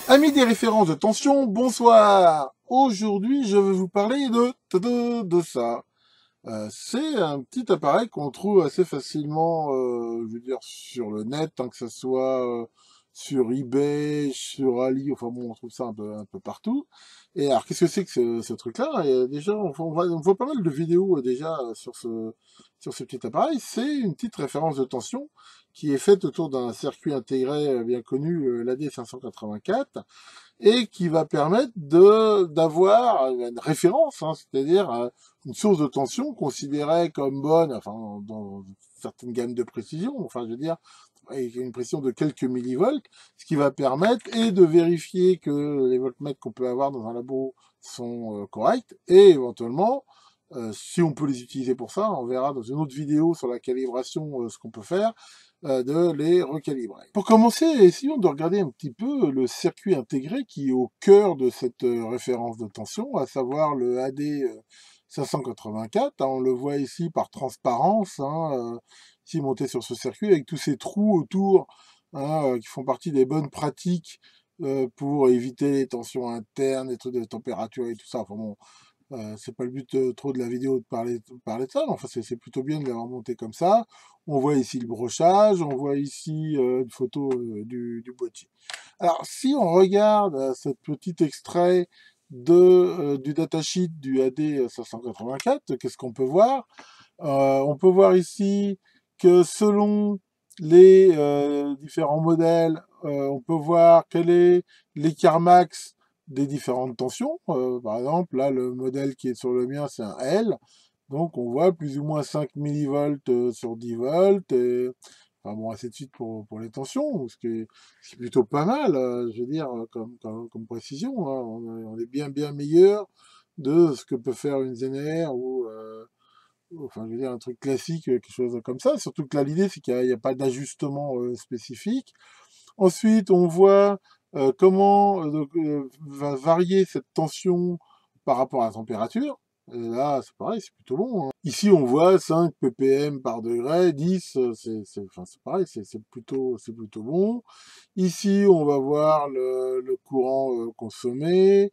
Amis des références de tension, bonsoir. Aujourd'hui, je vais vous parler de ça. C'est un petit appareil qu'on trouve assez facilement, je veux dire, sur le net, tant que ça soit sur eBay, sur Ali, enfin bon, on trouve ça un peu partout. Et alors, qu'est-ce que c'est que ce truc-là? Et déjà, on voit pas mal de vidéos déjà sur ce petit appareil. C'est une petite référence de tension qui est faite autour d'un circuit intégré bien connu, l'AD584 et qui va permettre d'avoir une référence, hein, c'est-à-dire une source de tension considérée comme bonne, enfin dans certaines gammes de précision, enfin je veux dire avec une pression de quelques millivolts, ce qui va permettre et de vérifier que les voltmètres qu'on peut avoir dans un labo sont corrects et éventuellement si on peut les utiliser pour ça, on verra dans une autre vidéo sur la calibration ce qu'on peut faire, de les recalibrer. Pour commencer, essayons de regarder un petit peu le circuit intégré qui est au cœur de cette référence de tension, à savoir le AD 584. On le voit ici par transparence, hein, ici monté sur ce circuit avec tous ces trous autour, hein, qui font partie des bonnes pratiques pour éviter les tensions internes, les trucs de température et tout ça. Enfin bon, c'est pas le but trop de la vidéo de parler de ça, mais enfin c'est plutôt bien de l'avoir monté comme ça. On voit ici le brochage, on voit ici une photo du boîtier. Alors si on regarde ce petit extrait du datasheet du AD 584, qu'est-ce qu'on peut voir? On peut voir ici que selon les différents modèles, on peut voir quel est l'écart max des différentes tensions. Par exemple, là, le modèle qui est sur le mien, c'est un L. Donc, on voit plus ou moins 5 millivolts sur 10 volts. Et, enfin bon, ainsi de suite pour les tensions, ce qui est plutôt pas mal, je veux dire, comme précision, hein. On est bien meilleur de ce que peut faire une Zener ou enfin, je veux dire, un truc classique, quelque chose comme ça. Surtout que là, l'idée, c'est qu'il n'y a pas d'ajustement spécifique. Ensuite, on voit comment va varier cette tension par rapport à la température. Et là, c'est pareil, c'est plutôt bon, hein. Ici, on voit 5 ppm par degré, 10, enfin, c'est pareil, c'est plutôt bon. Ici, on va voir le courant consommé,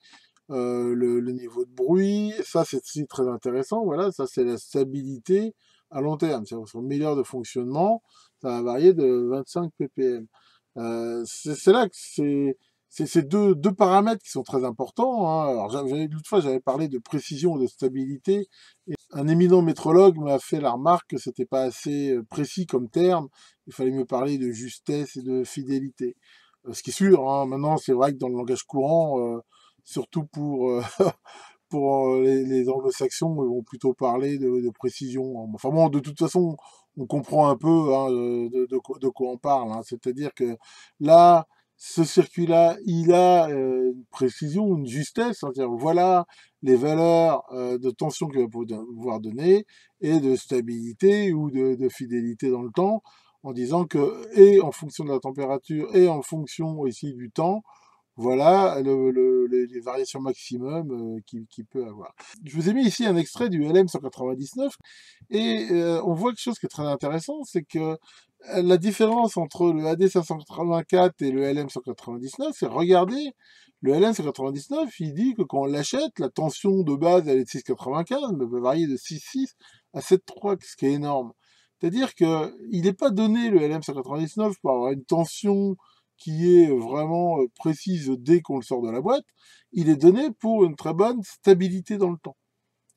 le niveau de bruit. Ça, c'est aussi très intéressant. Voilà, ça, c'est la stabilité à long terme. C'est-à-dire sur 1000 heures de fonctionnement, ça va varier de 25 ppm. C'est là que c'est ces deux paramètres qui sont très importants, hein. Alors, l'autre fois, j'avais parlé de précision et de stabilité. Et un éminent métrologue m'a fait la remarque que c'était pas assez précis comme terme. Il fallait mieux parler de justesse et de fidélité. Ce qui est sûr, hein. Maintenant, c'est vrai que dans le langage courant, surtout pour les anglo-saxons, ils vont plutôt parler de précision, hein. Enfin bon, de toute façon, on comprend un peu, hein, de quoi on parle, hein. C'est-à-dire que là, ce circuit-là, il a une précision, une justesse, c'est-à-dire voilà les valeurs de tension qu'il va pouvoir donner et de stabilité ou de fidélité dans le temps, en disant que, et en fonction de la température et en fonction aussi du temps, voilà les variations maximum qu'il peut avoir. Je vous ai mis ici un extrait du LM199 et on voit quelque chose qui est très intéressant, c'est que la différence entre le AD584 et le LM199, c'est regardez, le LM199, il dit que quand on l'achète, la tension de base elle est de 6,95, mais peut varier de 6,6 à 7,3, ce qui est énorme. C'est-à-dire qu'il n'est pas donné le LM199 pour avoir une tension qui est vraiment précise dès qu'on le sort de la boîte, il est donné pour une très bonne stabilité dans le temps.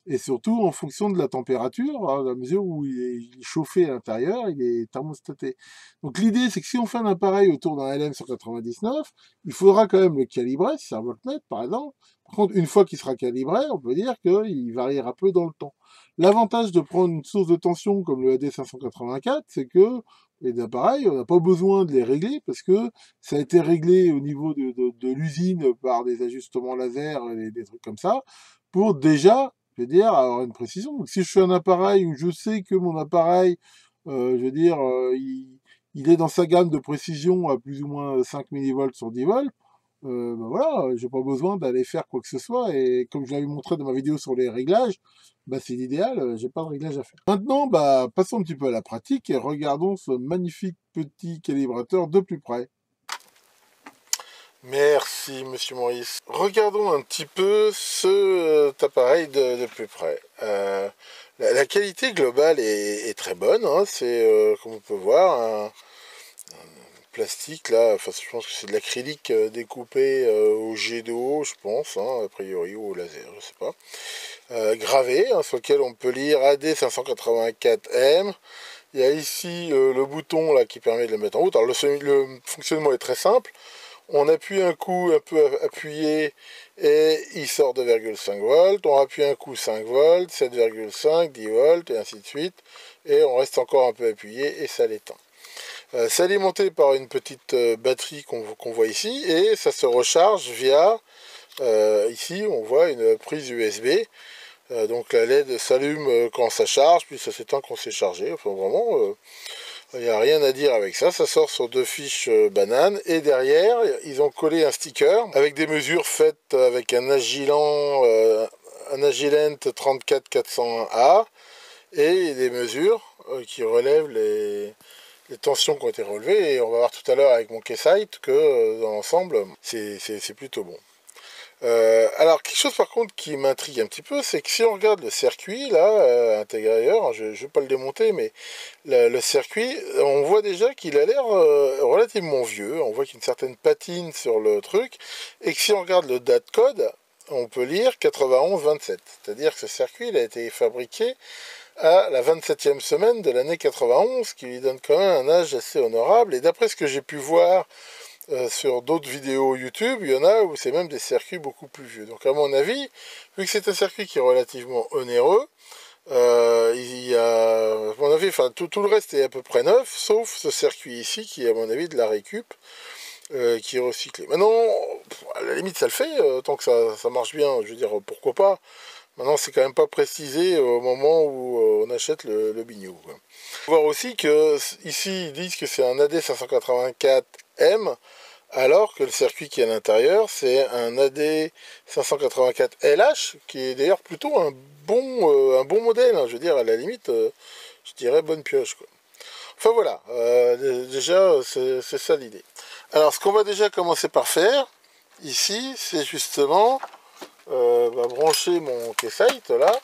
Et surtout en fonction de la température, à la mesure où il est chauffé à l'intérieur, il est thermostaté. Donc l'idée, c'est que si on fait un appareil autour d'un LM199, il faudra quand même le calibrer, si c'est un voltmètre par exemple. Par contre, une fois qu'il sera calibré, on peut dire qu'il variera peu dans le temps. L'avantage de prendre une source de tension comme le AD584, c'est que les appareils, on n'a pas besoin de les régler parce que ça a été réglé au niveau de l'usine par des ajustements laser et des trucs comme ça, pour déjà, je veux dire, avoir une précision. Donc si je fais un appareil où je sais que mon appareil, je veux dire, il est dans sa gamme de précision à plus ou moins 5 millivolts sur 10 volts, ben voilà, j'ai pas besoin d'aller faire quoi que ce soit. Et comme je l'avais montré dans ma vidéo sur les réglages, bah c'est l'idéal, j'ai pas de réglage à faire. Maintenant, bah, passons un petit peu à la pratique et regardons ce magnifique petit calibrateur de plus près. Merci, monsieur Maurice. Regardons un petit peu cet appareil de plus près. La qualité globale est très bonne, hein. C'est, comme on peut voir, un plastique là. Enfin, je pense que c'est de l'acrylique découpé au jet d'eau, je pense, hein, a priori, ou au laser, je sais pas. Gravé, hein, sur lequel on peut lire AD584M. Il y a ici le bouton là qui permet de le mettre en route. Alors le fonctionnement est très simple. On appuie un coup un peu appuyé et il sort 2,5 volts. On appuie un coup 5 volts, 7,5, 10 volts et ainsi de suite. Et on reste encore un peu appuyé et ça l'éteint. C'est alimenté par une petite batterie qu'on voit ici et ça se recharge via, ici on voit une prise USB. Donc la LED s'allume quand ça charge, puis ça s'éteint quand c'est chargé. Enfin vraiment, il n'y a rien à dire avec ça. Ça sort sur 2 fiches bananes. Et derrière, ils ont collé un sticker avec des mesures faites avec un Agilent 34401A et des mesures qui relèvent les tensions qui ont été relevées. Et on va voir tout à l'heure avec mon Keysight que dans l'ensemble, c'est plutôt bon. Alors, quelque chose par contre qui m'intrigue un petit peu, c'est que si on regarde le circuit, là, intérieur, je ne vais pas le démonter, mais le circuit, on voit déjà qu'il a l'air relativement vieux, on voit qu'il y a une certaine patine sur le truc, et que si on regarde le datecode, on peut lire 91-27, c'est-à-dire que ce circuit il a été fabriqué à la 27e semaine de l'année 91, qui lui donne quand même un âge assez honorable, et d'après ce que j'ai pu voir sur d'autres vidéos YouTube, il y en a où c'est même des circuits beaucoup plus vieux. Donc à mon avis, vu que c'est un circuit qui est relativement onéreux, il y a, à mon avis, enfin tout le reste est à peu près neuf, sauf ce circuit ici qui est à mon avis de la récup, qui est recyclé. Maintenant, à la limite ça le fait, tant que ça marche bien, je veux dire pourquoi pas. Maintenant c'est quand même pas précisé au moment où on achète le bignou. Il faut voir aussi que ici ils disent que c'est un AD584M, alors que le circuit qui est à l'intérieur, c'est un AD584LH, qui est d'ailleurs plutôt un bon modèle, hein. Je veux dire, à la limite, je dirais bonne pioche, quoi. Enfin voilà, déjà, c'est ça l'idée. Alors, ce qu'on va déjà commencer par faire, ici, c'est justement brancher mon Keysight, là,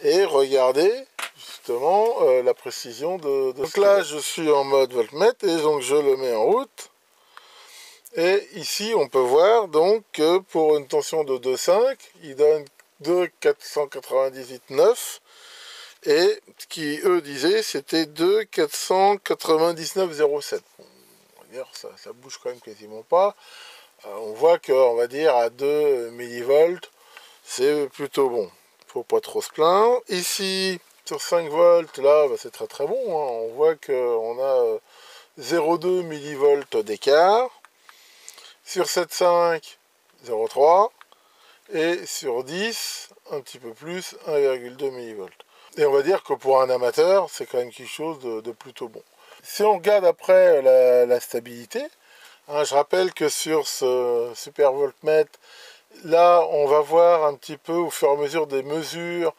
et regarder, justement, la précision de donc là, je suis en mode voltmètre, et donc je le mets en route. Et ici, on peut voir donc que pour une tension de 2,5, il donne 2,498,9. Et ce qui, eux, disaient, c'était 2,499,07. Bon, on va dire, ça bouge quand même quasiment pas. On voit qu'on va dire à 2 millivolts, c'est plutôt bon. Faut pas trop se plaindre. Ici, sur 5 volts, là, bah, c'est très très bon, hein. On voit qu'on a 0,2 millivolts d'écart. Sur 7,5, 0,3. Et sur 10, un petit peu plus, 1,2 millivolts. Et on va dire que pour un amateur, c'est quand même quelque chose de plutôt bon. Si on regarde après la stabilité, hein, je rappelle que sur ce super voltmètre, là, on va voir un petit peu au fur et à mesure des mesures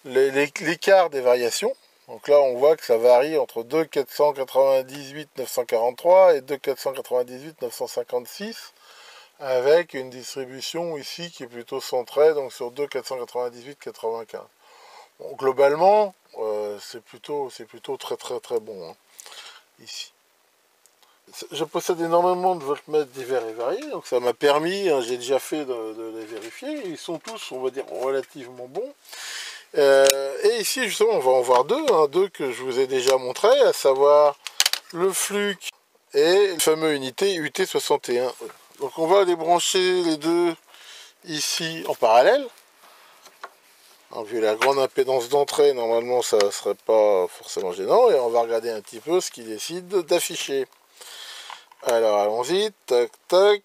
l'écart des variations. Donc là, on voit que ça varie entre 2,498,943 et 2,498,956, avec une distribution ici qui est plutôt centrée donc sur 2,498,95. Bon, globalement, c'est plutôt très très très bon, hein, ici. Je possède énormément de voltmètres divers et variés, donc ça m'a permis, hein, j'ai déjà fait de les vérifier, ils sont tous, on va dire, relativement bons. Et ici, justement, on va en voir deux, hein, deux que je vous ai déjà montré, à savoir le Fluke et la fameuse unité UT61E. Donc on va les brancher les deux ici en parallèle. Alors, vu la grande impédance d'entrée, normalement ça ne serait pas forcément gênant. Et on va regarder un petit peu ce qu'il décide d'afficher. Alors allons-y, tac tac.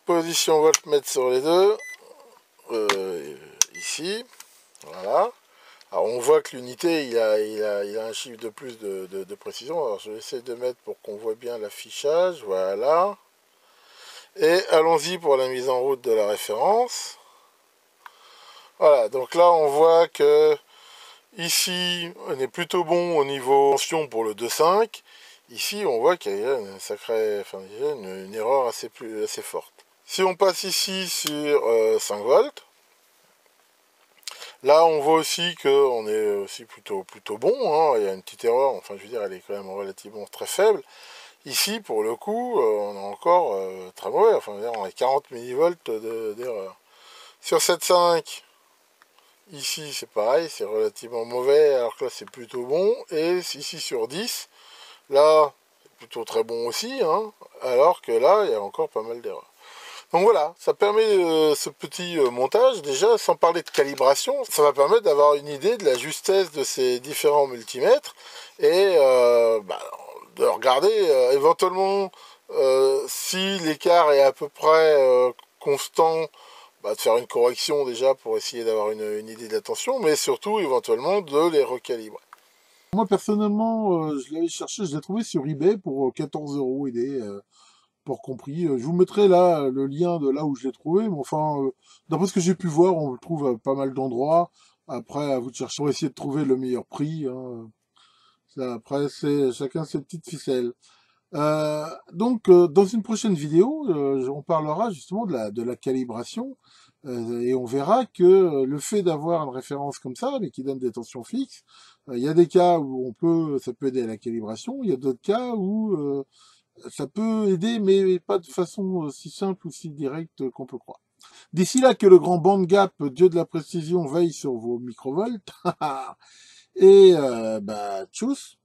Position voltmètre sur les deux. Ici, voilà. Alors on voit que l'unité, il a un chiffre de plus de précision. Alors je vais essayer de mettre pour qu'on voit bien l'affichage. Voilà. Et allons-y pour la mise en route de la référence. Voilà, donc là on voit que ici on est plutôt bon au niveau tension pour le 2,5. ici on voit qu'il y a une sacrée, enfin, il y a une erreur assez forte. Si on passe ici sur 5 volts, là on voit aussi qu'on est aussi plutôt bon, hein. Il y a une petite erreur, enfin je veux dire elle est quand même relativement très faible. Ici pour le coup on est encore très mauvais, enfin on a 40 millivolts d'erreur. Sur 7.5, ici c'est pareil, c'est relativement mauvais alors que là c'est plutôt bon. Et ici sur 10, là c'est plutôt très bon aussi, hein, alors que là il y a encore pas mal d'erreurs. Donc voilà, ça permet ce petit montage, déjà sans parler de calibration, ça va permettre d'avoir une idée de la justesse de ces différents multimètres et de regarder éventuellement si l'écart est à peu près constant, de faire une correction déjà pour essayer d'avoir une idée de la tension, mais surtout éventuellement de les recalibrer. Moi personnellement, je l'avais cherché, je l'ai trouvé sur eBay pour 14 € il est pour compris. Je vous mettrai là le lien de là où je l'ai trouvé, mais enfin, d'après ce que j'ai pu voir, on le trouve à pas mal d'endroits. Après, à vous de chercher pour essayer de trouver le meilleur prix, hein. Ça, après, c'est chacun ses petites ficelles. Donc, dans une prochaine vidéo, on parlera justement de la calibration, et on verra que le fait d'avoir une référence comme ça, mais qui donne des tensions fixes, il y a des cas où ça peut aider à la calibration, il y a d'autres cas où ça peut aider, mais pas de façon si simple ou si directe qu'on peut croire. D'ici là, que le grand band gap, dieu de la précision, veille sur vos microvolts. Et tchuss.